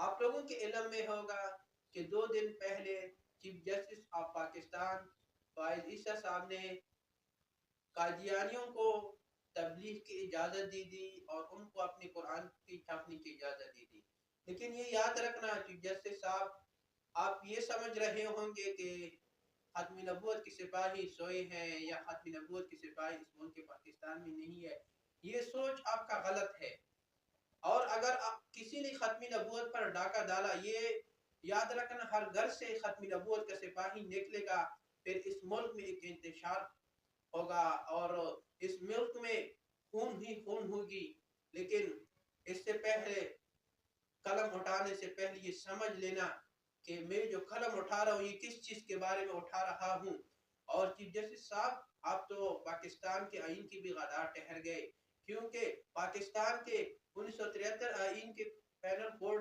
آپ لوگوں کے علم میں ہوگا کہ 2 دن پہلے چیف جسٹس آف پاکستان فائز عیسیٰ صاحب نے قادیانیوں کو تبلیغ کی اجازت دی تھی اور ان کو اپنے قرآن کی چھاپنے کی اجازت دی تھی. لیکن یہ یاد رکھنا چیف جسٹس صاحب، آپ یہ سمجھ رہے ہوں گے کہ ختم نبوت کے سپاہی سوئے ہیں یا ختم نبوت کے سپاہی اس ملک کے پاکستان میں نہیں ہے. یہ سوچ آپ کا غلط ہے. اور اگر کسی نے ختم نبوت پر ڈاکہ ڈالا، یہ یاد رکھنا ہر گھر سے ختم نبوت کا سپاہی نکلے گا، پھر اس ملک میں ایک انتشار ہوگا اور اس ملک میں خون ہی خون ہوگی. لیکن اس سے پہلے قلم اٹھانے سے پہلے یہ سمجھ لینا کہ میں جو قلم اٹھا رہا ہوں یہ کس چیز کے بارے میں اٹھا رہا ہوں. اور چیف جسٹس صاحب، آپ تو پاکستان کے آئین کی بھی غدار ٹھہر گئے، کیونکہ پاکستان کے 1973 آئین کے پینل بورڈ